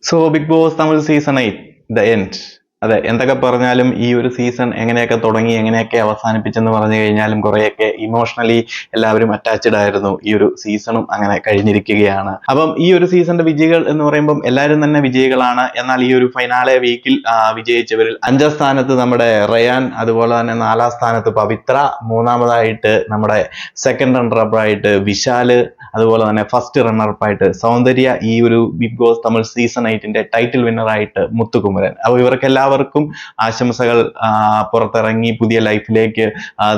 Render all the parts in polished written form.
So Bigg Boss Tamil season 8 the end. അതെ, എന്തൊക്കെ പറഞ്ഞാലും ഈ ഒരു സീസൺ എങ്ങനെയൊക്കെ തുടങ്ങി എങ്ങനെയൊക്കെ അവസാനിപ്പിച്ചെന്ന് പറഞ്ഞു കഴിഞ്ഞാലും കുറെയൊക്കെ ഇമോഷണലി എല്ലാവരും അറ്റാച്ച്ഡ് ആയിരുന്നു. ഈ ഒരു സീസണും അങ്ങനെ കഴിഞ്ഞിരിക്കുകയാണ്. അപ്പം ഈ ഒരു സീസണിന്റെ വിജയികൾ എന്ന് പറയുമ്പോൾ എല്ലാവരും തന്നെ വിജയികളാണ്. എന്നാൽ ഈ ഒരു ഫൈനാലെ വീക്കിൽ വിജയിച്ചവരിൽ 5ാം സ്ഥാനത്ത് നമ്മുടെ റയാൻ, അതുപോലെ തന്നെ 4ാം സ്ഥാനത്ത് പവിത്ര, 3ാമതായിട്ട് നമ്മുടെ സെക്കൻഡ് റണ്ണറപ്പ് ആയിട്ട് വിശാല്, അതുപോലെ തന്നെ ഫസ്റ്റ് റണ്ണറപ്പ് ആയിട്ട് സൗന്ദര്യ, ഈ ഒരു ബിഗ് ബോസ് തമിഴ് സീസൺ 8ന്റെ ടൈറ്റിൽ വിന്നർ ആയിട്ട് മുത്തുകുമരൻ. അപ്പോൾ ഇവർക്ക് എല്ലാവർക്കും ആശംസകൾ. പുറത്തിറങ്ങി പുതിയ ലൈഫിലേക്ക്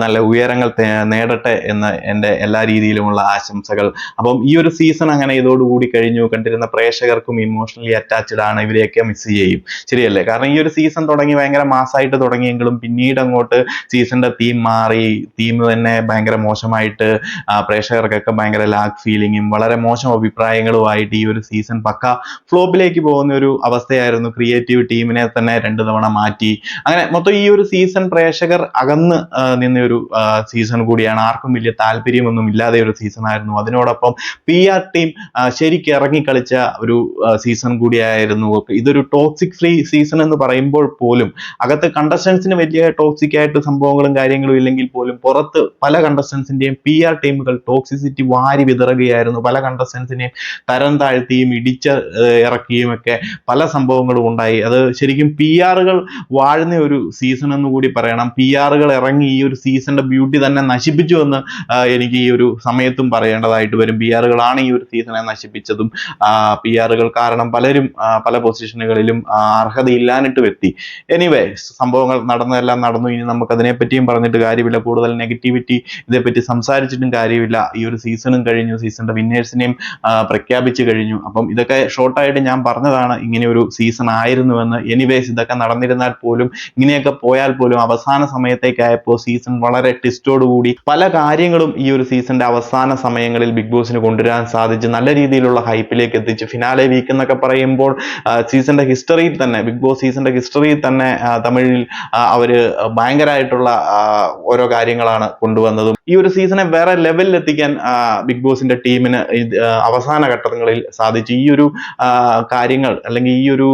നല്ല ഉയരങ്ങൾ നേടട്ടെ എന്ന് എൻ്റെ എല്ലാ രീതിയിലുമുള്ള ആശംസകൾ. അപ്പം ഈ ഒരു സീസൺ അങ്ങനെ ഇതോടുകൂടി കഴിഞ്ഞു. കണ്ടിരുന്ന പ്രേക്ഷകർക്കും ഇമോഷണലി അറ്റാച്ച്ഡ് ആണ്. ഇവരെയൊക്കെ മിസ് ചെയ്യും, ശരിയല്ലേ? കാരണം ഈ ഒരു സീസൺ തുടങ്ങി ഭയങ്കര മാസമായിട്ട് തുടങ്ങിയെങ്കിലും പിന്നീട് അങ്ങോട്ട് സീസണിന്റെ തീം മാറി. തീം തന്നെ ഭയങ്കര മോശമായിട്ട് പ്രേക്ഷകർക്കൊക്കെ ഭയങ്കര ലാഗ് ഫീലിങ്ങും വളരെ മോശം അഭിപ്രായങ്ങളുമായിട്ട് ഈ ഒരു സീസൺ പക്ക ഫ്ലോപ്പിലേക്ക് പോകുന്ന ഒരു അവസ്ഥയായിരുന്നു. ക്രിയേറ്റീവ് ടീമിനെ തന്നെ 2 തവണ മാറ്റി. അങ്ങനെ മൊത്തം ഈ ഒരു സീസൺ പ്രേക്ഷകർ അകന്ന് നിന്ന ഒരു സീസൺ കൂടിയാണ്. ആർക്കും വലിയ താല്പര്യമൊന്നും ഇല്ലാതെ ഒരു സീസൺ ആയിരുന്നു. അതിനോടൊപ്പം PR ടീം ശരിക്കും ഇറങ്ങിക്കളിച്ച ഒരു സീസൺ കൂടിയായിരുന്നു. ഇതൊരു ടോക്സിക് ഫ്രീ സീസൺ എന്ന് പറയുമ്പോൾ പോലും അകത്ത് കണ്ടസ്റ്റൻസിന് വലിയ ടോക്സിക് ആയിട്ട് സംഭവങ്ങളും കാര്യങ്ങളും ഇല്ലെങ്കിൽ പോലും പുറത്ത് പല കണ്ടസ്റ്റൻസിന്റെയും PR ടീമുകൾ ടോക്സിസിറ്റി വാരി വിതറുകയായിരുന്നു. പല കണ്ടസ്റ്റൻസിനെയും തരം താഴ്ത്തിയും ഇടിച്ച് ഇറക്കിയും ഒക്കെ പല സംഭവങ്ങളും ഉണ്ടായി. അത് ശരിക്കും PR-കൾ വാഴുന്ന ഒരു സീസൺ എന്ന് കൂടി പറയണം. PR-കൾ ഇറങ്ങി ഈ ഒരു സീസണിന്റെ ബ്യൂട്ടി തന്നെ നശിപ്പിച്ചു എന്ന് എനിക്ക് ഈ ഒരു സമയത്തും പറയേണ്ടതായിട്ട് വരും. PR-കളാണ് ഈ ഒരു സീസണെ നശിപ്പിച്ചതും. PR-കൾ കാരണം പലരും പല പൊസിഷനുകളിലും അർഹതയില്ലാനിട്ട് എത്തി. എനിവേ, സംഭവങ്ങൾ നടന്നതെല്ലാം നടന്നു. ഇനി നമുക്ക് അതിനെപ്പറ്റിയും പറഞ്ഞിട്ട് കാര്യമില്ല. കൂടുതൽ നെഗറ്റിവിറ്റി ഇതേപ്പറ്റി സംസാരിച്ചിട്ടും കാര്യമില്ല. ഈ ഒരു സീസണും കഴിഞ്ഞു. സീസണിന്റെ വിന്നേഴ്സിനെയും പ്രഖ്യാപിച്ചു കഴിഞ്ഞു. അപ്പം ഇതൊക്കെ ഷോർട്ടായിട്ട് ഞാൻ പറഞ്ഞതാണ്, ഇങ്ങനെ ഒരു സീസൺ ആയിരുന്നുവെന്ന്. എനിവേസ്, ഇതൊക്കെ നടന്നിരുന്നാൽ പോലും ഇങ്ങനെയൊക്കെ പോയാൽ പോലും അവസാന സമയത്തേക്കായപ്പോൾ സീസൺ വളരെ ട്വിസ്റ്റോടുകൂടി പല കാര്യങ്ങളും ഈ ഒരു സീസണിന്റെ അവസാന സമയങ്ങളിൽ ബിഗ് ബോസിന് കൊണ്ടുവരാൻ സാധിച്ചു. നല്ല രീതിയിലുള്ള ഹൈപ്പിലേക്ക് എത്തിച്ചു. ഫിനാലെ വീക്ക് എന്നൊക്കെ പറയുമ്പോൾ സീസണിന്റെ ഹിസ്റ്ററിയിൽ തന്നെ, ബിഗ് ബോസ് സീസണിന്റെ ഹിസ്റ്ററിയിൽ തന്നെ തമിഴിൽ അവര് ഭയങ്കരമായിട്ടുള്ള ഓരോ കാര്യങ്ങളാണ് കൊണ്ടുവന്നതും. ഈ ഒരു സീസണെ വേറെ ലെവലിൽ എത്തിക്കാൻ ബിഗ് ബോസിന്റെ ടീമിന് അവസാന ഘട്ടങ്ങളിൽ സാധിച്ചു. ഈ ഒരു കാര്യങ്ങൾ അല്ലെങ്കിൽ ഈ ഒരു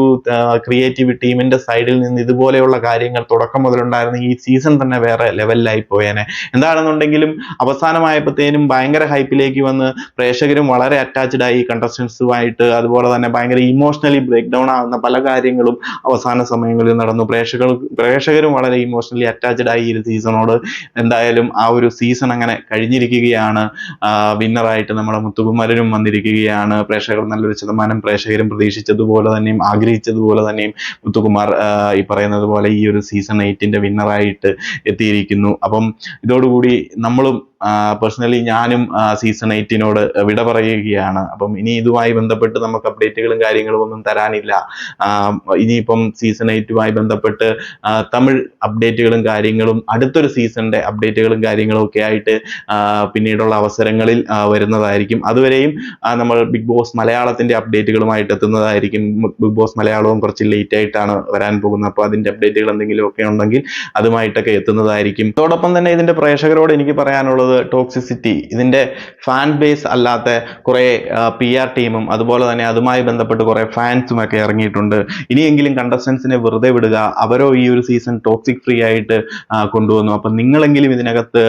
ക്രിയേറ്റീവ് ടീമിന്റെ സൈഡിൽ നിന്ന് ഇതുപോലെയുള്ള കാര്യങ്ങൾ തുടക്കം മുതലുണ്ടായിരുന്ന ഈ സീസൺ തന്നെ വേറെ ലെവലിലായി പോയേനെ. എന്താണെന്നുണ്ടെങ്കിലും അവസാനമായപ്പോഴത്തേനും ഭയങ്കര ഹൈപ്പിലേക്ക് വന്ന് പ്രേക്ഷകരും വളരെ അറ്റാച്ച്ഡ് ആയി കണ്ടസ്റ്റൻസുമായിട്ട്. അതുപോലെ തന്നെ ഭയങ്കര ഇമോഷണലി ബ്രേക്ക് ഡൗൺ ആകുന്ന പല കാര്യങ്ങളും അവസാന സമയങ്ങളിൽ നടന്നു. പ്രേക്ഷകരും വളരെ ഇമോഷണലി അറ്റാച്ച്ഡ് ആയി ഈ ഒരു സീസണോട്. എന്തായാലും ആ ഒരു സീസൺ അങ്ങനെ കഴിഞ്ഞിരിക്കുകയാണ്. വിന്നറായിട്ട് നമ്മുടെ മുത്തുകുമരനും വന്നിരിക്കുകയാണ്. പ്രേക്ഷകർ നല്ലൊരു ശതമാനം പ്രേക്ഷകരും പ്രതീക്ഷിച്ചതുപോലെ തന്നെയും ആഗ്രഹിച്ചതുപോലെ തന്നെയും മുത്തുകുമാർ ഈ പറയുന്നത് പോലെ ഈ ഒരു സീസൺ 8ന്റെ വിന്നറായിട്ട് എത്തിയിരിക്കുന്നു. അപ്പം ഇതോടുകൂടി നമ്മളും പേഴ്സണലി ഞാനും സീസൺ 8നോട് വിട പറയുകയാണ്. അപ്പം ഇനി ഇതുമായി ബന്ധപ്പെട്ട് നമുക്ക് അപ്ഡേറ്റുകളും കാര്യങ്ങളും ഒന്നും തരാനില്ല. ഇനിയിപ്പം സീസൺ 8മായി ബന്ധപ്പെട്ട് തമിഴ് അപ്ഡേറ്റുകളും കാര്യങ്ങളും അടുത്തൊരു സീസണിന്റെ അപ്ഡേറ്റുകളും കാര്യങ്ങളും ഒക്കെ ആയിട്ട് പിന്നീടുള്ള അവസരങ്ങളിൽ വരുന്നതായിരിക്കും. അതുവരെയും നമ്മൾ ബിഗ് ബോസ് മലയാളത്തിന്റെ അപ്ഡേറ്റുകളുമായിട്ട് എത്തുന്നതായിരിക്കും. ബിഗ് ബോസ് മലയാളവും കുറച്ച് ലേറ്റ് ആയിട്ടാണ് വരാൻ പോകുന്നത്. അപ്പോൾ അതിന്റെ അപ്ഡേറ്റുകൾ എന്തെങ്കിലും ഒക്കെ ഉണ്ടെങ്കിൽ അതുമായിട്ടൊക്കെ എത്തുന്നതായിരിക്കും. അതോടൊപ്പം തന്നെ ഇതിന്റെ പ്രേക്ഷകരോട് എനിക്ക് പറയാനുള്ളത്, ടോക്സിസിറ്റി, ഇതിന്റെ ഫാൻ ബേസ് അല്ലാത്ത കുറെ PR ടീമും അതുപോലെ തന്നെ അതുമായി ബന്ധപ്പെട്ട് കുറെ ഫാൻസും ഒക്കെ ഇറങ്ങിയിട്ടുണ്ട്. ഇനിയെങ്കിലും കണ്ടസ്റ്റൻസിനെ വെറുതെ വിടുക. അവരോ ഈ ഒരു സീസൺ ടോക്സിക് ഫ്രീ ആയിട്ട് കൊണ്ടുവന്നു. അപ്പം നിങ്ങളെങ്കിലും ഇതിനകത്ത്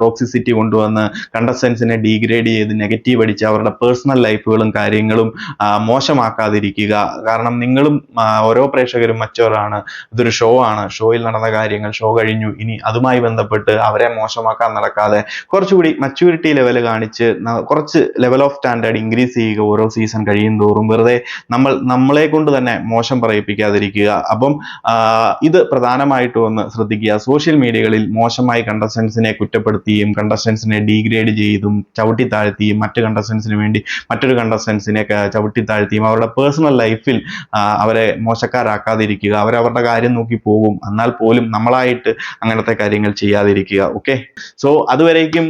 ടോക്സിസിറ്റി കൊണ്ടുവന്ന് കണ്ടസ്റ്റൻസിനെ ഡീഗ്രേഡ് ചെയ്ത് നെഗറ്റീവ് അടിച്ച് അവരുടെ പേഴ്സണൽ ലൈഫുകളും കാര്യങ്ങളും മോശമാക്കാതിരിക്കുക. കാരണം നിങ്ങളും ഓരോ പ്രേക്ഷകരും മറ്റവരാണ്. ഇതൊരു ഷോ ആണ്. ഷോയിൽ നടന്ന കാര്യങ്ങൾ ഷോ കഴിഞ്ഞു. ഇനി അതുമായി ബന്ധപ്പെട്ട് അവരെ മോശമാക്കാൻ നടക്കാതെ കുറച്ചുകൂടി മച്യൂരിറ്റി ലെവൽ കാണിച്ച് കുറച്ച് ലെവൽ ഓഫ് സ്റ്റാൻഡേർഡ് ഇൻക്രീസ് ചെയ്യുക ഓരോ സീസൺ കഴിയും തോറും. വെറുതെ നമ്മളെ കൊണ്ട് തന്നെ മോശം പറയിപ്പിക്കാതിരിക്കുക. അപ്പം ഇത് പ്രധാനമായിട്ടും ഒന്ന് ശ്രദ്ധിക്കുക. സോഷ്യൽ മീഡിയകളിൽ മോശമായി കണ്ടസ്റ്റൻസിനെ കുറ്റപ്പെടുത്തിയും കണ്ടസ്റ്റൻസിനെ ഡീഗ്രേഡ് ചെയ്തും ചവിട്ടി താഴ്ത്തിയും മറ്റു കണ്ടസ്റ്റൻസിന് വേണ്ടി മറ്റൊരു കണ്ടസ്റ്റൻസിനെ ചവിട്ടി താഴ്ത്തിയും അവരുടെ പേഴ്സണൽ ലൈഫിൽ അവരെ മോശക്കാരാക്കാതിരിക്കുക. അവരവരുടെ കാര്യം നോക്കി പോകും. എന്നാൽ പോലും നമ്മളായിട്ട് അങ്ങനത്തെ കാര്യങ്ങൾ ചെയ്യാതിരിക്കുക. ഓക്കെ, സോ അതുവരേക്കും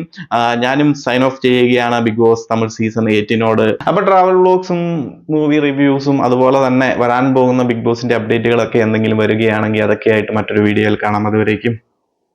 ഞാനും സൈൻ ഓഫ് ചെയ്യുകയാണ് ബിഗ് ബോസ് തമിഴ് സീസൺ 8നോട്. അപ്പൊ ട്രാവൽ വ്ലോഗ്സും മൂവി റിവ്യൂസും അതുപോലെ തന്നെ വരാൻ പോകുന്ന ബിഗ് ബോസിന്റെ അപ്ഡേറ്റുകളൊക്കെ എന്തെങ്കിലും വരികയാണെങ്കിൽ അതൊക്കെ ആയിട്ട് മറ്റൊരു വീഡിയോയിൽ കാണാം. അതുവരേക്കും